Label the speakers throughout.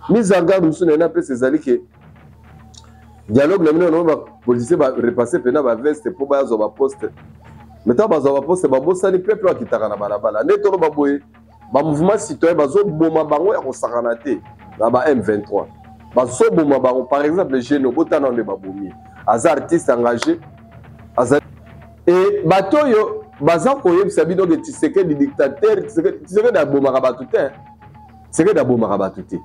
Speaker 1: mise en garde musu na pe ezali ke dialogue na mino ba policier ba repasser pena ba veste pour ba zo ba poste maintenant ba zo ba poste ba bosani peuple akitaka na balabala neto ba boye ba mouvement citoyen ba zo boma bango ya kosakana te na ba M23 ba zo boma bango par exemple les jeunes botana on ba bomi aza artiste engagé aza et batoyo baza koyebisa bino ke Tshisekedi dictateur Tshisekedi da boma ka batute Tshisekedi da boma ka batute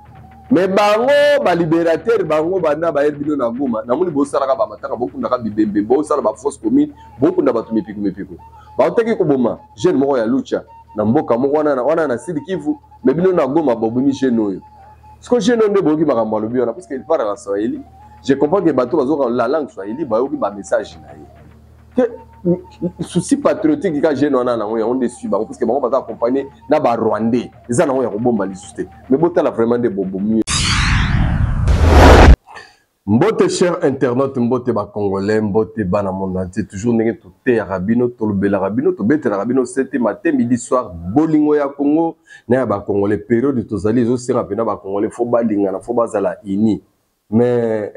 Speaker 1: mais bango ba libérateur bango bana ba yerbino na Goma na moni bosala ka ba mataka bokunda ka bibembe bosala ba fausse commune bokunda batu mipiko ba oteki ko boma jeune moko ya lucha na mboka moko wana na Sud Kivu mais bino na Goma bobumi jeune oyo ce que jeune onde boki makambo lobi wana parce que il parle en swahili je comprends que bato bazo la langue swahili ba yoki ba message na ye que souci patriotique ka jeune wana na on dessus ba parce que bango baza accompagner na ba rwandais eza na ya ko bomba lisuste mais botala vraiment de bobomi. Mbote cher internaute, mbote ba congolais, mbote bana monde entier, toujours n'engé tout te rabino, tout le bel rabino, tout bête rabino, 7 matin, midi, soir, bolingo ya Congo, n'a ba congolais, période de tozali, ils aussi rapidement ba congolais, faut balingana, faut bazala ini. Mais,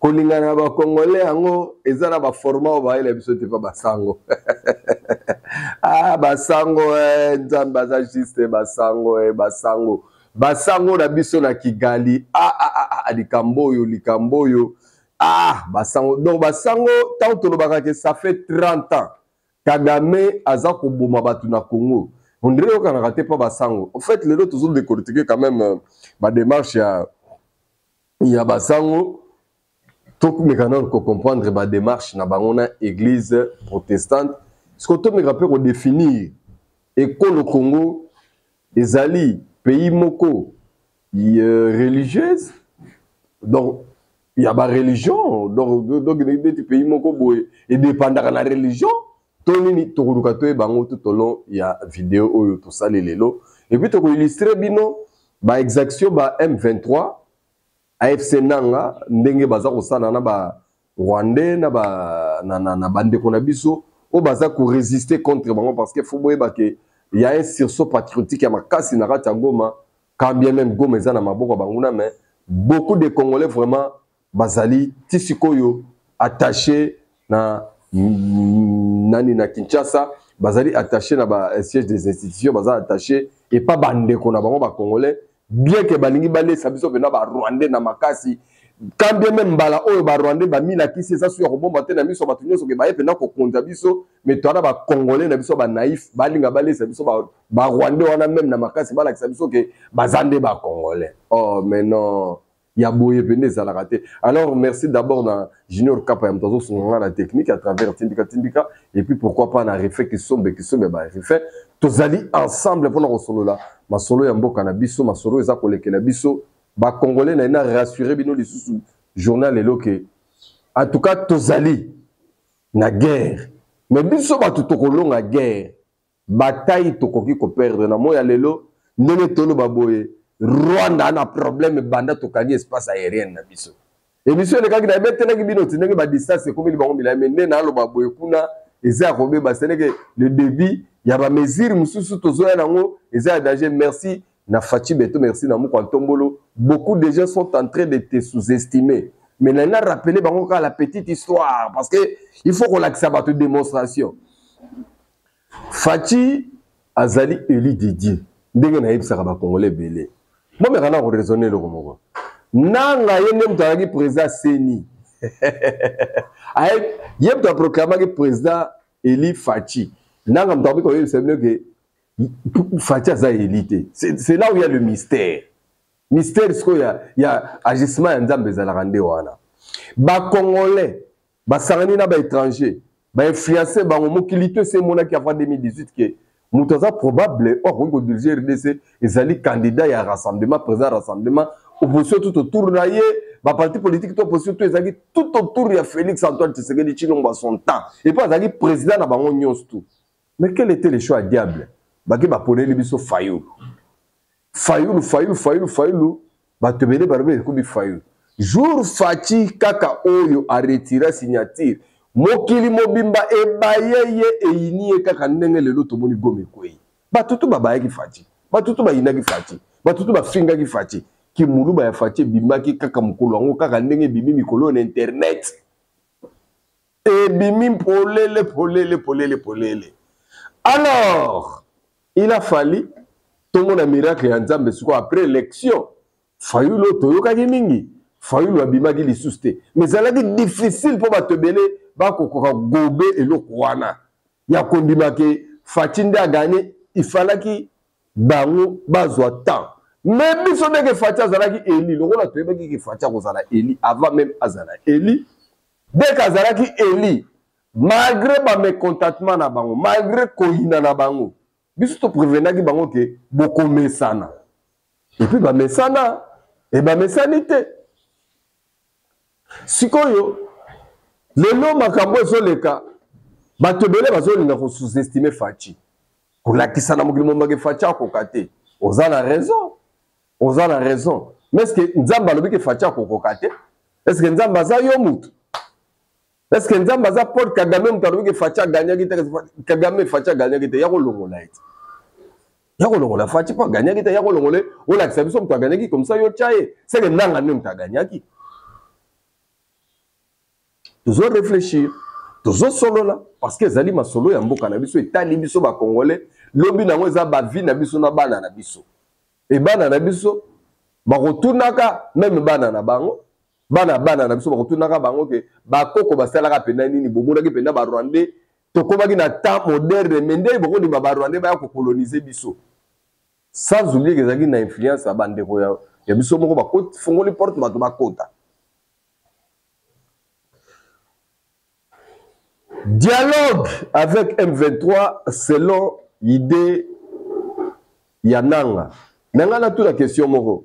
Speaker 1: kolingana ba congolais, ango, ezana ba format, ba ele biso te pa basango. Ah, basango, nzambaza juste, basango, basango. Basango na biso na Kigali likamboyo basango donc basango tant to lobaka que ça fait 30 ans Kagame aza ko boma batu na Congo on dirait qu'on a raté pas basango en fait les autres ont décortiqué quand même ba démarche ya basango tout me canon ko comprendre ba démarche na bangona église protestante ce que to me rappelle ko définir école au Congo ezali pays moko religieuse donc il y a ba religion donc des pays moko boye et dépendant de la religion tonini tokuruka to bango tout au long il y a vidéo oyo to sale lelo et puis to ko illustrer bino ba exaction ba M23 AFC Nanga ndenge baza ko sana na ba Rwandais na ba na bande ko na biso o baza ko résister contre bango parce que faut boye ba que il y a un sursaut patriotique à Makasi Narata Goma, quand bien même Goma est na maboko banguna, mais beaucoup de Congolais vraiment bazali tisikoyo attaché na nani na Kinshasa, bazali attaché na ba siège des institutions, bazali attaché et pas bandé qu'on a bango ba Congolais, bien que balingi balé sabiso bena ba Rwandais na Makasi. Quand bien même bala oyo ba Rwandais ba mila kisi eza sur bomba te na miso ba tunyo so ke ba epena ko konza biso mais to na ba Congolais na biso ba naïf ba linga ba lesa biso ba Rwandais wana même na Makasi bala kisa biso ke bazande ba Congolais. Oh mais non ya boye pende za la raté. Alors merci d'abord na Junior Kapa ya mtazo songa la technique à travers Tindika et puis pourquoi pas na refait que sombe ba refait tozali ensemble pour na solo là ma solo ya mboka na biso ma solo eza kolekela biso ba Congolais na rassuré bino les sous journal eloke en tout cas tozali na guerre mais biso ba tutokolonga guerre bataille tokoki ko perdre na moya lelo ndenge tolo baboye Rwanda na problème banda tokani espace aérien na biso et biso le kaki na betena ki bino ndenge ba distance comme bango bila mende na lo baboye kuna eza ko be ba seneke le débit ya ba mesure mususu tozoya nango eza danger merci. Na Fati Beto, merci na Moukou Antombolo. Beaucoup de gens sont en train de te sous-estimer. Mais on a rappelé la petite histoire. Parce que il faut qu'on l'accède à toute démonstration. Fati Azali Eli Didier. Dès na yebisa ba Congolais belé. Moi mais kana raisonner le komoko. Nanga yende mutaki président Seni. Ay yebta proclamer président Eli Fati. Nanga mutaki ko yebisa que Fati a élité. C'est là où il y a le mystère. Mystère, c'est qu'il y a agissement en Zambé Zalarande wana. Ba Congolais, ba Sarani na ba étranger, ba influencé, ba mokilité, c'est mon qui a fait 2018 que Moutaza probable, or on dirige RDC, ils allaient candidat à rassemblement, président rassemblement, opposition tout autour de ba parti politique, tout opposition, tout autour de Félix Antoine Tshisekedi Tshilombo son temps. Et pas Zali président na ba tout. Mais quel était le choix diable? Baki ba poneli biso Fayulu ba tebele barbe ko bi Fayulu jour Fati kaka oyo a retiré signature mokili mobimba ebayeye eyini kaka ndenge lelo tomoni Goma kwei batutu babaye ki Fati batutu ba inaki Fati batutu ba finga ki Fati kimulu ya faci bimaki kaka mukolo yango kaka ndenge bimi mikolo na internet bimi polele. Alors il a fallu tout le monde a miracle ya Nzambe siko après élection fayulo toyokaki mingi fayulo abimaki lisusu te mais ezalaki difficile mpo bato ebele bakokoka gobe eloko wana ya kondimaki faci nde aganye ifalaki bango bazwa temps mais biso ndenge faci azalaki eli lokola toyebaki ki faci akozala eli avant même azala eli dès azalaki eli malgré bamécontentement na bango malgré koyina na bango biso toprévenaki bango ke bokomesana epuis bamesana bamesani te sikoyo lelo makambo ezoleka bato ebele bazolinga kosous-estime faci kolakisa na mokili mombaki faci akoka te oza na raison mais estce nzambe alobi ke faci akokoka te estce nzambe aza yo mutu estce nzambe aza Paul Kagame mutu alobi ke faci aganyaki te Kagame faci aganyaki te ya kolongola ete ya kolongola faci mpo aganyaki te ya kolongola olakisa biso mutu aganyaki comme ça yo tia ye seke ndanga nde mutu aganyaki tozo réfléchir tozo solola parce que ezali masolo ya mboka na biso etali biso bakongole lobi nango eza bavi na biso na bana na biso bana na biso bakotunaka meme bana na bango bana na biso bakotunaka bango ke bakoko basalaka pena nini bomonaki pena barwandais tokomaki na temps moderne mais nde bokondima barwandais baya kokolonize biso sans oublier que ezalaki na influence ya bandeko ya biso moko bafongoli porte bato bakota dialogue avec M23 selon l'idée Yananga. Nanga toute la question moko.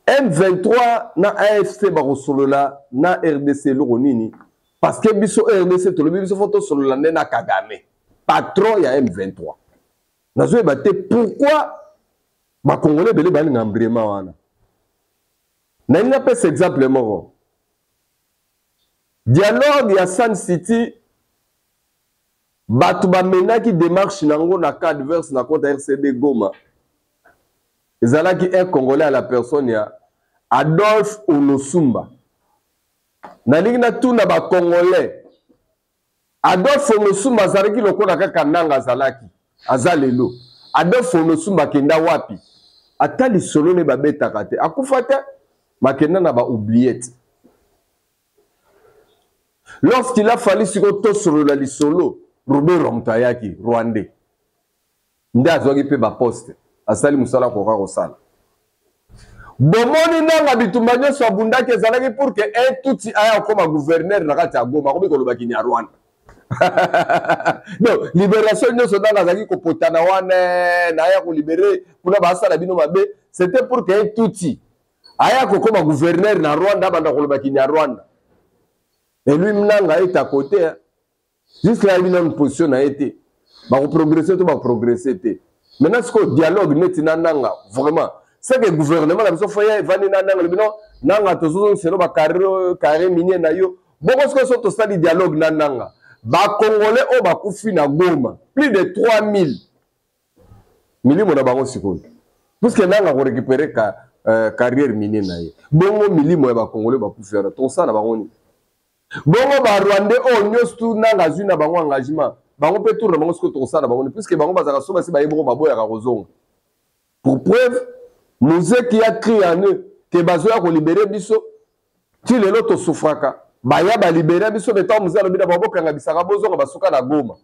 Speaker 1: M23 na AFC barosolola na RDC loronini parce que biso RDC to lobi biso photo solola na Kagame. Patron ya M23. Nazo ebate pourquoi ba Congolais belé bali ngambrema wana. Na ina pese exemple moko. Dialogue ya Sun City batu bamenaki démarche nango na cas adverse na compte RCD Goma ezalaki un Congolais à la personne ya Adolphe Onosumba nalingi na tuna ba Congolais Adolphe Onosumba azalaki lokola kaka nanga azalaki azalelo Adolphe Onosumba kenda wapi atali solo ne babetaka te akufa te makenda na ba oubliette. Lorsqu'il a fallu sur la lisolo, Robert Romtayaki, Rwandais. Nda azwaki pe ba poste. Asali musala koka kosala. Bomoni nanga bitumba nyonso abundaki ezalaki pour que un touti aya koma gouverneur na kati ya Goma komi kolobaki nya Rwanda. Non, libération nyonso nanga azalaki kopotana wana na aya ko libérer kuna basala bino mabe, c'était pour que un touti aya koma gouverneur na Rwanda banda kolobaki nya Rwanda. Et lui, Mnanga est à côté. Jusqu'à là, il a une position à été. Il va progresser, tout va progresser. Maintenant, ce que le dialogue n'est pas Nanga, vraiment. C'est que le gouvernement, il va faire Nanga, Nanga, tout ça, c'est le carré minier. Beaucoup de choses sont au dialogue Nanga. Les Congolais ont fait na Goma. Plus de 3000. Mili mon abaron sikol. Puisque Nanga a récupéré carrière minière. Bongo mili mon Congolais va faire. Tout ça, n'abaron. Bongo ba Rwandais o nyostu nanga zuna bango engagement bango pe tourna bango sko tosala bango puisque bango bazaka soba si ba yebo baboya ka kozonga pour preuve musée qui a crié en eux que bazoya ko libérer biso ti lelo to sufraka baya ba libérer biso beto musée lo bida babokanga bisaka bozonga basuka na Goma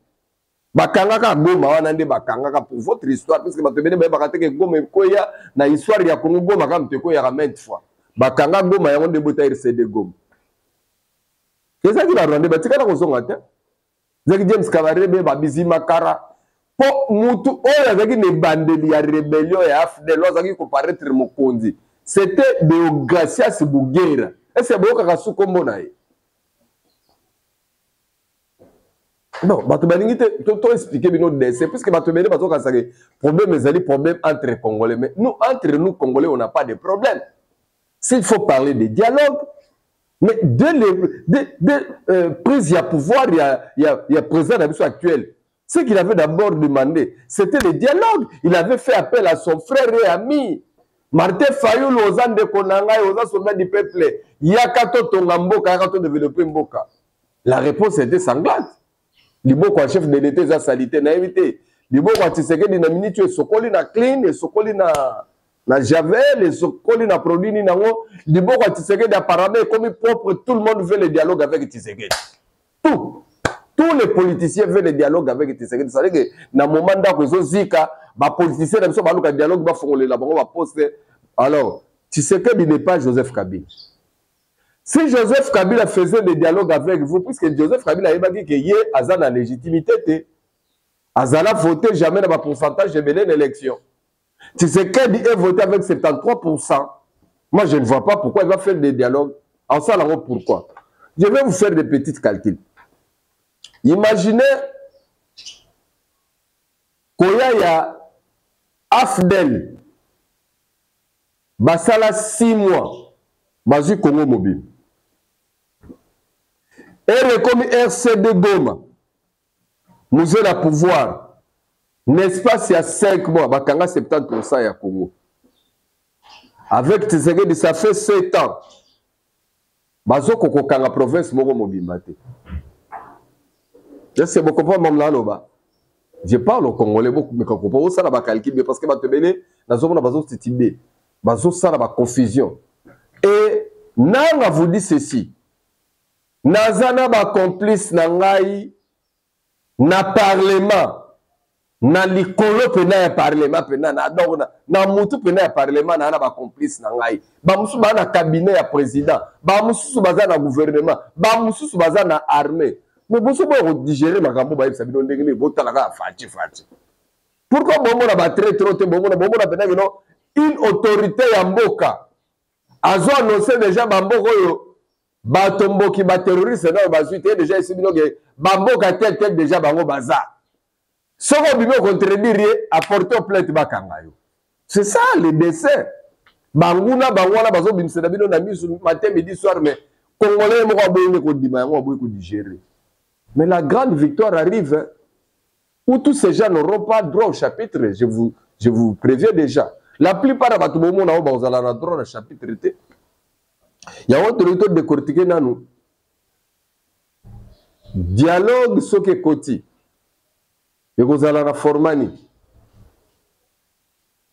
Speaker 1: bakanga ka Goma wana nde bakanga ka pour votre histoire puisque bato bene ba bakateke Goma koya na histoire ya Congo Goma ka mteko ya 20 fois bakanga Goma yango nde bota RCD Goma. C'est ça qui va rendre. Mais tu sais que James Kabarebe babizi makara po mutu oyo azaki ne bandeli ya rébellion ya AFDEL azaki ko paraître mokonzi c'était Deogracias Bugera est-ce boka kasu kombo na ye non bato balingi te to expliquer bino décès puisque bato bene bato ka sake problème ezali problème entre Congolais mais nous entre nous Congolais on n'a pas de problème s'il faut parler de dialogue. Mais dès prise à pouvoir, il y a président actuel. Ce qu'il avait d'abord demandé, c'était le dialogue. Il avait fait appel à son frère et ami, Martin Fayoul oza ndeko na ngai oza soldat du peuple yaka to tonga mboka yaka to développer mboka. La réponse était sanglante. Liboko en chef de l'État eza salité na évité. Liboko a Tshisekedi na minute e sokoli na clean e sokoli na javel et sokoli na produit ni nango. Liboko a Tshisekedi apparemment comme propre, tout le monde veut le dialogue avec Tshisekedi. Tous les politiciens veulent le dialogue avec Tshisekedi. Ça veut dire que dans le moment où Zika, les politiciens ne sont pas le dialogue, ils font le dialogue, ils poster. Alors, Tshisekedi n'est pas Joseph Kabila. Si Joseph Kabila faisait le dialogue avec vous, puisque Joseph Kabila a dit qu'il y a la légitimité, Azala voté jamais dans le pourcentage de l'élection. Tshisekedi est voté avec 73%. Moi, je ne vois pas pourquoi il va faire des dialogues. En ça, pourquoi? Je vais vous faire des petits calculs. Imaginez qu'il y a Afdel, Basala 6 mois, Bazu Congo Mobile. Et comme RCD Goma, nous avons le pouvoir. N'est-ce pas, il y a 5 mois, Bakanga 70% à Congo. Avec Tshisekedi, ça fait 7 ans. Bazo Kokokanga province Moro Mobile. Je beaucoup pas mon là. Je parle au Congolais beaucoup, mais quand on parle ça la calcul parce que te belé dans zone bazo tibé, bazo ça la confusion. Et nanga vous dit ceci. Nazana ba complice na ngai na parlement na likolo pena ya parlement pena na donc na mutu pena ya parlement na ba complice na ngai. Ba musu ba na cabinet ya président, ba musu baza na gouvernement, ba musu baza na armée. Mais vous pouvez digérer ma gambo ba sabino ndenge ni botalaka fati. Pourquoi bomo na ba très trop te bomo na peut-être une autorité ya mboka azo annoncer déjà ba mboko yo ba tomboki ba terroriste na ba suite déjà ici bino ke ba mboka tel déjà bango baza. Soko bimo contredire apporter plainte ba kanga yo. C'est ça le dessin. Banguna bangwana bazo bimsena bino na misu matin midi soir mais congolais mo ko boye ko dima ngo boye ko digérer. Mais la grande victoire arrive hein, où tous ces gens n'auront pas droit au chapitre. Je vous préviens déjà. La plupart de les gens n'ont droit au chapitre. Il y a un autre de décortiquer dans nous. Dialogue ce que Koti. Et vous allez la formani.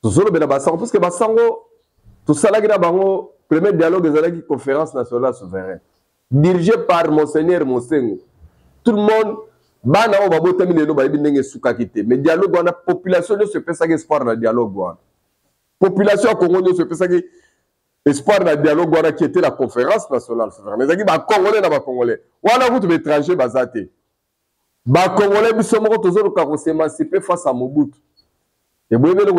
Speaker 1: Tout ça, parce que Bassango, tout ça, là, le premier dialogue de la conférence nationale souveraine, dirigé par Monseigneur Monsengo. Tout le monde, mais dialogue, la population ne se fait ça espoir dans le dialogue. Population congolaise se fait ça espoir dans le dialogue qui était la conférence nationale. Mais il y a Congolais dans les Congolais. Voilà, vous étrangers, bazate. Les Congolais, ils sont s'émanciper face à Mobutu. Et vous voyez,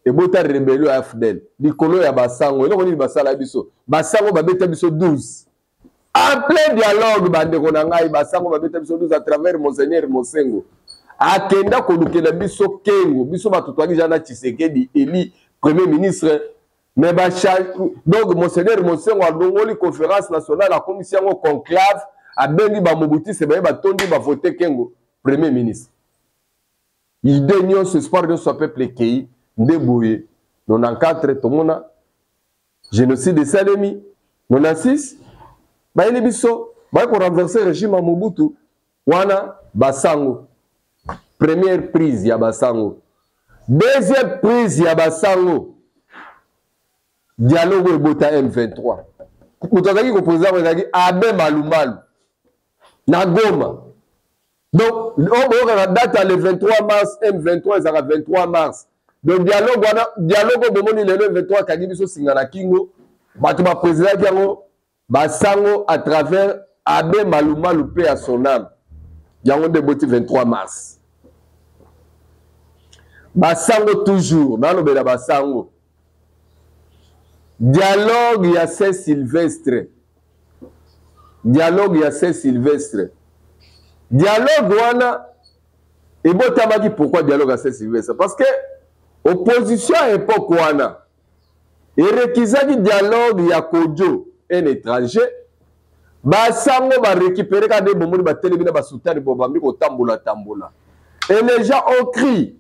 Speaker 1: et bota rébellion à FDL. Les colons à Bassango, et là, on dit Bassala Bisso. Bassango va mettre Bisso 12. En plein dialogue, à travers Monseigneur Monsengo. Akenda kolukela biso kengo, biso batutwaki jana Tshisekedi eli premier ministre. Mais donc Monseigneur Monsengo a donné conférence nationale, la commission conclave, a bengi ba Mobutu se ba tondi ba voter kengo premier ministre. Il dénonce ce espoir de son peuple qui ndeboye. 94 tomona génocide de Salemi, 96 Baili biso, baili pour renverser le régime à Mobutu, wana Bassango. Première prise, ya Bassango. Deuxième prise, ya Bassango. Dialogue avec Bota M23. Moutazaki ko président Moutazaki Abe Malumalu. Na Goma. Donc, on la date le 23 mars, M23, ça va 23 mars. Donc, dialogue au moment le 23, Kadibiso Singana Kingo, Batuma président Kiango. Bassango à travers Abe Maluma Loupé à son âme. Il y a un débat 23 mars. Bassango toujours. Dans le Bassango. Dialogue, il y a Saint-Sylvestre. Dialogue, il y a Saint-Sylvestre. Dialogue, wana. Et bon, tu m'as dit pourquoi dialogue à Saint-Sylvestre? Parce que opposition à l'époque, wana. Et requisaki dialogue, il y a Kodjo. Un étranger, Bassango va récupérer quand des bombes de télévision va soutenir Bobambi au tambola. Et les gens ont crié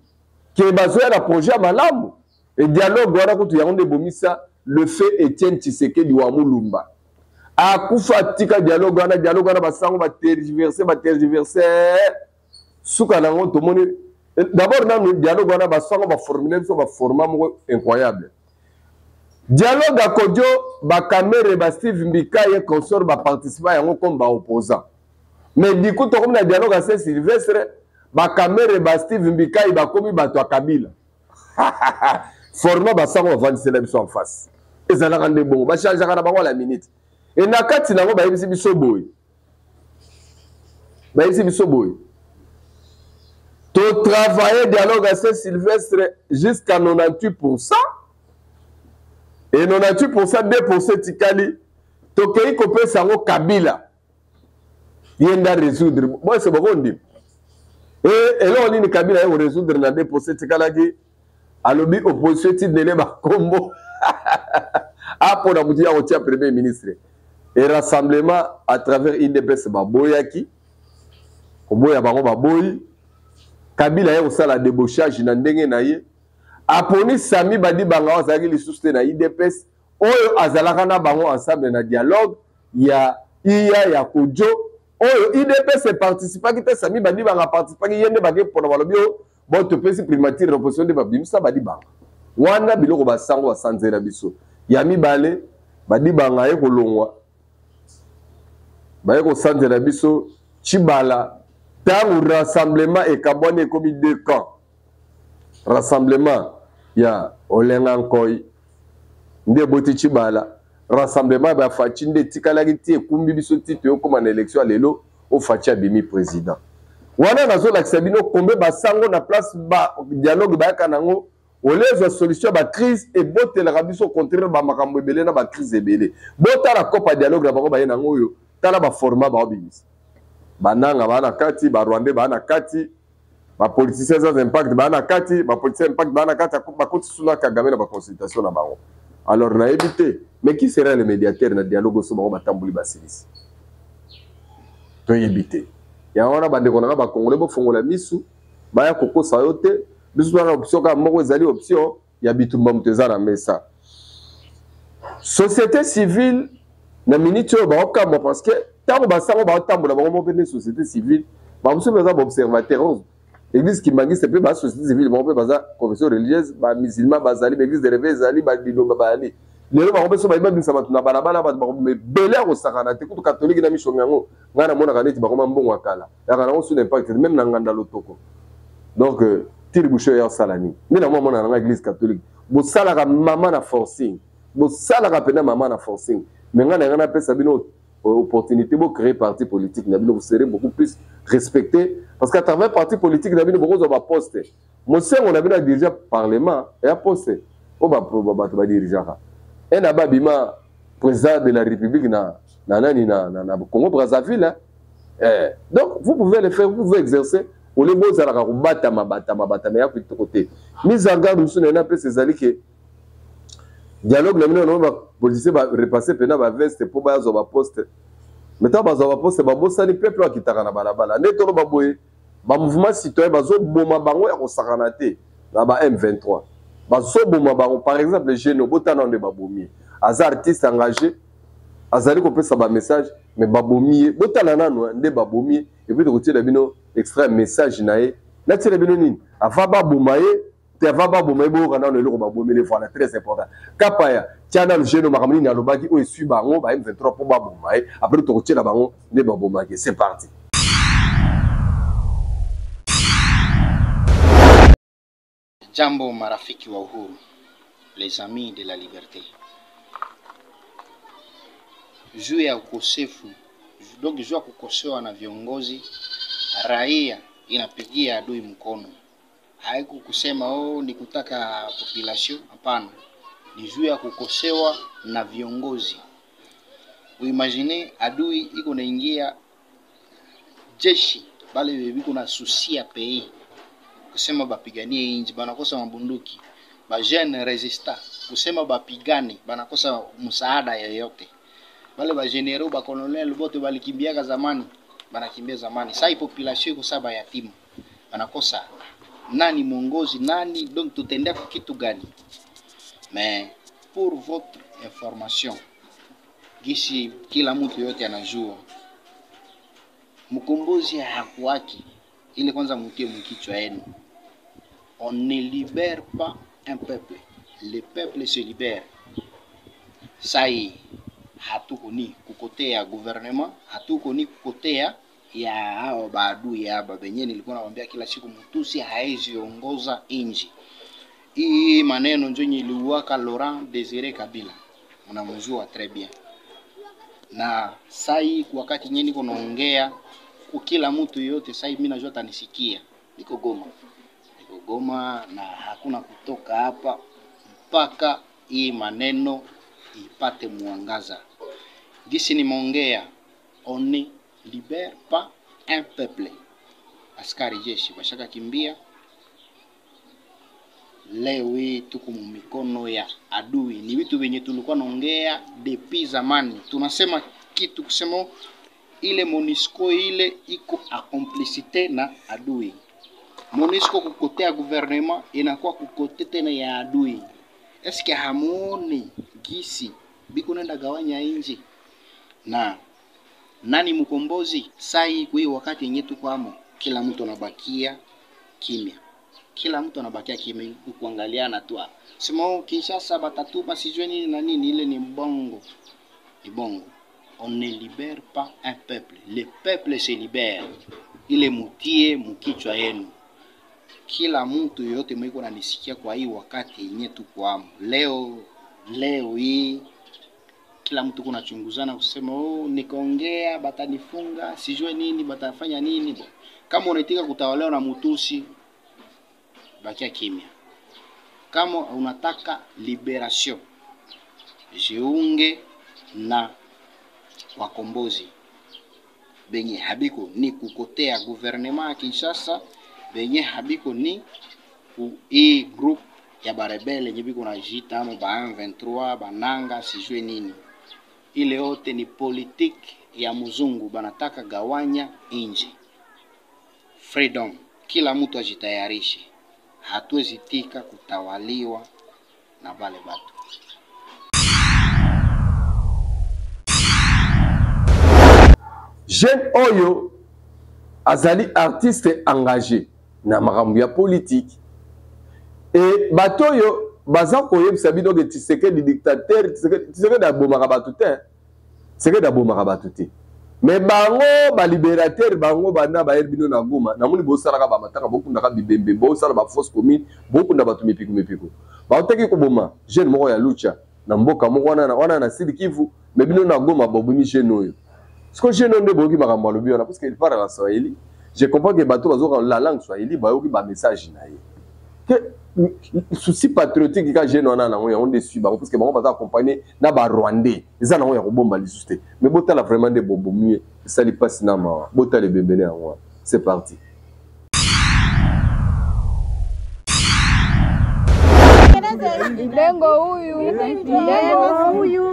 Speaker 1: que Bazoya a projet à Malamou. et dialogue wana kutu yango bomisa le fait Etienne Tshisekedi wa Mulumba akufa tika dialogue wana basango ba tergiverser suka nango tomoni d'abord na dialogue wana basango ba formuler so ba format moko incroyable dialogue akodio ba Kamere ba Steve Mbikaye consort ba participer yango comme ba opposant mais du coup to comme na dialogue à Saint-Sylvestre ba Kamere ba Steve Mbikaye ba komi bato Kabila format basango vandisela biso en face ezalaka nde bongo bachangeaka na bango la minute et na kati nango bayebisi biso boye to travailler dialogue à Saint-Sylvestre jusqu'à 98% et 98% 2% tikali tokei kopesa yango Kabila yenda résoudre moi c'est bon dit et eloko nini Kabila yo résoudre na 2% tikalaki alobi opposition tidele ba kombo apo na mudia otia premier ministre et rassemblement à travers IDPS baboyaki koboya bango baboyi Kabila ya osala débauchage na ndenge na ye aponi Sami badi banga azaki lisusu te na IDPS oyo azalaka na bango ensemble na dialogue ya ya kojo oyo IDPS participaki te Sami badi banga participaki yende bage pona balobi bon te pesi primature opposition de babimisa badi banga wana biloko basango basanzela biso ya mibale badi banga ye kolongwa baye kosanzela biso Chibala tango rassemblement et kabone komi deux camps rassemblement ya Olenga Nkoy nde boti Chibala rassemblement ba fachi nde tikalaki ti kumbi biso ti to koma na élection lelo o fachi abimi président wana nazo lakisa bino kombe basango na place ba dialogue ba kanango olezo solution ba crise et botelaka biso contraire ba makambo ebele na ba crise ebele botala kopa dialogue na bango ba yena ngoyo tala ba format ba obimisa bananga bana kati ba Rwandais bana kati ba politiciens sans impact bana kati ba politiciens impact bana kati ba koti suna Kagame na ba consultation na bango alors na éviter mais qui sera le médiateur na dialogue so bango batambuli basilisi to éviter ya wana bande konanga ba congolais bo fongola misu baya kokosa yote biso na option ka moko ezali option ya bitumba muteza na mesa société civile na minute yo ba okamba parce que tant basango ba otambola bango mo pene société civile ba muso beza ba observateur église qui magi c'est peu ba société civile ba baza confession religieuse ba musulman bazali ba église de réveil zali ba dilomba bali lelo ba kopeso ba ibabisa bato na balabala ba me belé ko sakana te kutu catholique na mission yango ngana mona kaneti ba koma mbongo akala ya kana on sous impact même na nganda lotoko donc tiribucho ya salani ni na mona na église catholique bo sala ka mama na forcing bo sala ka pena mama na forcing mais ngana pesa bino opportunité pour créer parti politique vous serez beaucoup plus respecté parce qu'à travers parti politique beaucoup de poste monsieur on a bien dirigé parlement et à poste on va diriger et na babima président de la République na Congo Brazzaville donc vous pouvez le faire vous pouvez exercer au les beaux à la bata mais à côté mise en garde sur na peu ces alliés que dialogue la mino va policier va repasser pena va veste pour bazo va poste maintenant bazo va poste ba bossa ni peuple wa kitaka na balabala ne to ba boye ba mouvement citoyen bazo boma bango ya ko sakana te na ba M23 bazo boma bango par exemple les jeunes botana de ba bomi az artiste engagé azali ko pesa ba message mais ba bomi botana nanu nde ba bomi et puis de côté la bino extrait message nae na tire bino nini ava ba bomaye te vaba bomebo kana le loko babomele voilà très important kapaya tiana le jeune makamini na lobaki o esu bango ba M23 po babomaye après to kotiela bango ne babomaki c'est parti.
Speaker 2: Jambo marafiki wa uhuru, les amis de la liberté. Juu ya ukosefu, donc juu ya kukosewa na viongozi, raia inapigia adui mkono. Haiku kusema ni kutaka population, hapana. Ni juu ya kukosewa na viongozi. Uimagine adui iko naingia jeshi bale biko na susia pays. Kusema bapiganie inji banakosa mabunduki. Ba jeune resista kusema bapigane banakosa msaada yoyote. Bale ba generaux ba colonel bote balikimbia zamani, banakimbia zamani. Sai population iko saba yatima. Banakosa nani mwongozi nani, donc tutendea kwa kitu gani? Mais pour votre information, gisi kila mtu yote anajua, mkombozi hakuwaki ile. Kwanza mtie mkichwa yenu, on ne libère pas un peuple, le peuple se libère. Sai hatuko ni kukotea gouvernement, hatuko ni kukotea ya hao baadui ya baba benye nilikuwa nawaambia kila siku, mtusi haezi ongoza inji. Hii maneno ndio niliuaka Laurent Désiré Kabila, mnamjua très bien. Na sai wakati nyeni niko naongea kwa kila mtu yote, sai mimi najua atanisikia. Niko Goma na hakuna kutoka hapa mpaka hii maneno ipate mwangaza. Gisi nimeongea, on ne libère pas un peuple. Askari jeshi bashaka kimbia, leo hii tuko mikono ya adui. Ni vitu venye tulikuwa naongea depuis zamani. Tunasema kitu kusema ile MONUSCO ile iko a complicité na adui. MONUSCO kukotea gouvernement inakuwa kukote tena ya adui. Eske hamuoni gisi biko nenda gawanya inji? Na nani mkombozi? Sai kwa hiyo wakati yenyewe tuko amo, kila mtu anabakia kimya. Kila mtu anabakia kimya kuangaliana tu. Sema Kinshasa batatuma sijui nini na nini, ile ni bongo. Ni bongo. On ne libère pas un peuple, le peuple se libère. Ile mutie mkichwa yenu. Kila mtu yote mwiko nanisikia kwa hii wakati yenyewe tuko amo. Leo hii kila mtu kuna chunguzana kusema nikaongea batanifunga sijui nini batafanya nini. Kama unataka kutawalewa na mutusi, bakia kimya. Kama unataka liberation, jiunge na wakombozi benye habiko ni kukotea gouvernement ya Kinshasa, benye habiko ni hii group ya barebele nye biko na jita ama ba 23 bananga sijui nini. Ile yote ni politique ya muzungu, banataka gawanya inji. Freedom, kila mtu ajitayarishe. Hatuwezi tika kutawaliwa na wale batu.
Speaker 1: Jeune Oyo azali artiste engagé na makambo ya politique. Et batoyo baza koyebisa bino ke Tshisekedi dictateur, Tshisekedi abomaka batu te. Tshisekedi abomaka batu te. Mais bango ba libérateur bango bana ba yerbino na Goma na muni bosala ka ba mataka bokunda ka bibembe bosala ba fausse commune bokunda batu mipiko ba oteki ko boma jeune moko ya lucha na mboka moko wana na Sud Kivu mais bino na Goma bobumi jeune oyo siko jeune onde boki makambo lobi wana parce que il parle en Swahili. Je comprends que bato bazo la langue Swahili ba yoki ba message na ye que souci patriotique ka jeune wana na on dessus ba parce que bango baza accompagner na ba Rwandais eza na ya ko bomba lisuste mais botala vraiment de bobo mieux ça li passe na ma botala le bébé na moi. C'est parti.
Speaker 3: Idengo huyu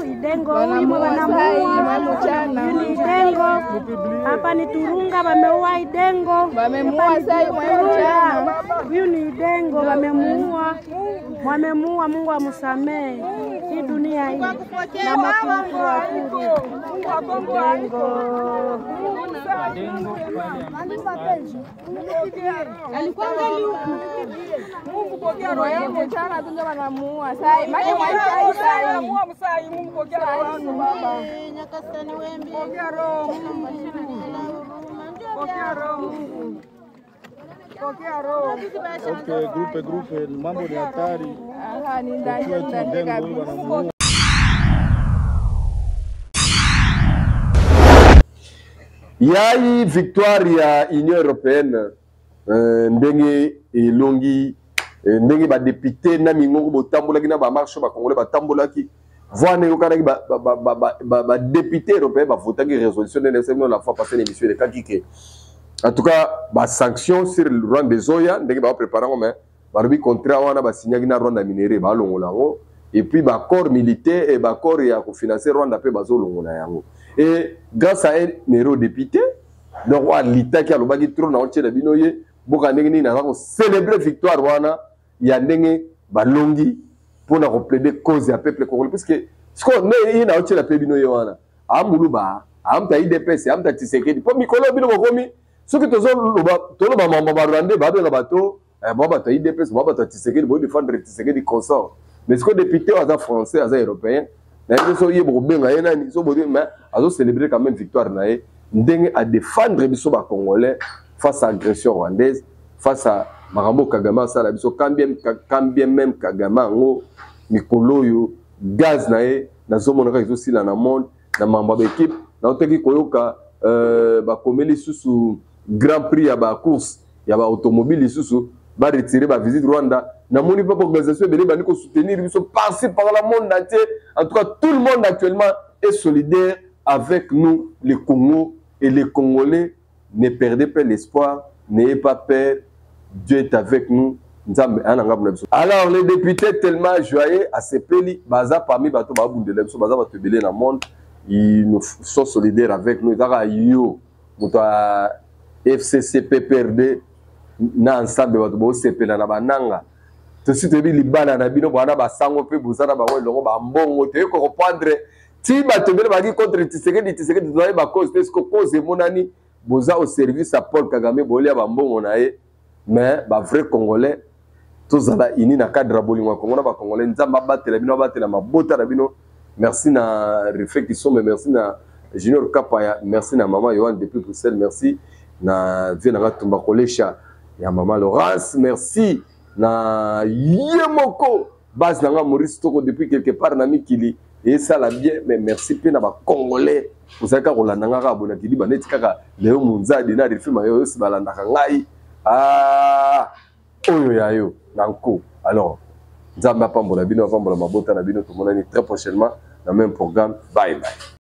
Speaker 3: Idengo hapa ni Turunga, wameua Idengo, wamemuua sai mwana. Huyu ni Idengo, wamemuua. Mungu amsamee hii dunia hii na makutu wa Idengo. Alikuwa ngali huku. Mungu pokea roho yangu chana tunje wanamuua. Sai maji sai. Mungu pokea roho yangu baba. Nyakasani wembe. Pokea roho. Pokea roho. Pokea roho.
Speaker 4: Okay, grupe mambo ni hatari.
Speaker 3: Aha, ni ndani kabisa.
Speaker 1: Yai victoire ya Union Européenne ndenge elongi ndenge ba député na mingongo botambola kina ba marche ba congolais batambola ki voine yokana ki ba député européen ba voter ki résolution de la fois passée l'émission de Kakike. En tout cas ba sanction sur le Rwanda Zoya ndenge ba préparer mais ba rubi contrat wana ba signer na Rwanda minéré ba longola ngo et puis ba corps militaire et ba corps ya ko financer Rwanda pe ba zo longola yango. Et grâce à un eurodéputé, donc l'État qui a le bagi trop na onche na binoye boka ndenge nini naza célébrer victoire wana ya ndenge balongi mpona koplaider cause ya peuple congolais puisque siko ne ye na otiela mpe bino ye wana amuluba amta IDPS amta Tshisekedi mpo mikolo bino bokomi soki toloba mambo barwandais babenga bato mwa bato ya IDPS mwa bato ya Tshisekedi bodefendre Tshisekedi consort mais siko député aza français aza européen na ye so ye bokobenga ye nani so bodi mais azo célébrer quand même victoire na ye ndenge à défendre biso ba congolais face à l'agression rwandaise face à Marambo Kagame asala biso quand bien même Kagame ngo mikolo yo gaz na ye nazomona ka izo sila na monde na mambo ba équipe na oteki koyoka ba komeli susu grand prix ya ba course ya ba automobile susu ba retirer ba visite Rwanda na moni pas organisation belé bani ko soutenir biso passer par le monde entier en tout cas tout le monde actuellement est solidaire avec nous les Congos et les Congolais ne perdez pas l'espoir n'ayez pas peur Dieu est avec nous. Alors les députés tellement joyeux à ces pays, baza parmi bato babundele biso baza bato belé na monde, ils nous sont solidaires avec nous. Dara yo moto FCC PPRD na ensemble bato bo sepela na bananga. To site bi libana na bino bana basango pe bozana ba longo ba mbongo te ko reprendre ti bato belé baki contre Tshisekedi doit ba cause parce que cause monani boza au service à Paul Kagame bolia ba mbongo na ye. Mais ba vrai congolais tous ala ini na cadre bolingo Congo na ba congolais nzamba batela bino batela mabota na bino merci na réflexion mais merci na Junior Kapaya merci na maman Yohan depuis Bruxelles merci na Vienna Tumba Kolesha ya maman Laurence merci na Yemoko base na Maurice Toko depuis quelque part na Mikili et ça la bien mais merci pe na ba congolais pour ça ka rolanda ngaka bona kidi ba neti kaka Léo Munzadi na rifima yo si balanda ngai oyo ya yo nanko alors nzamba pambola bino pambola mabota na bino tout le monde très prochainement dans le même programme bye bye.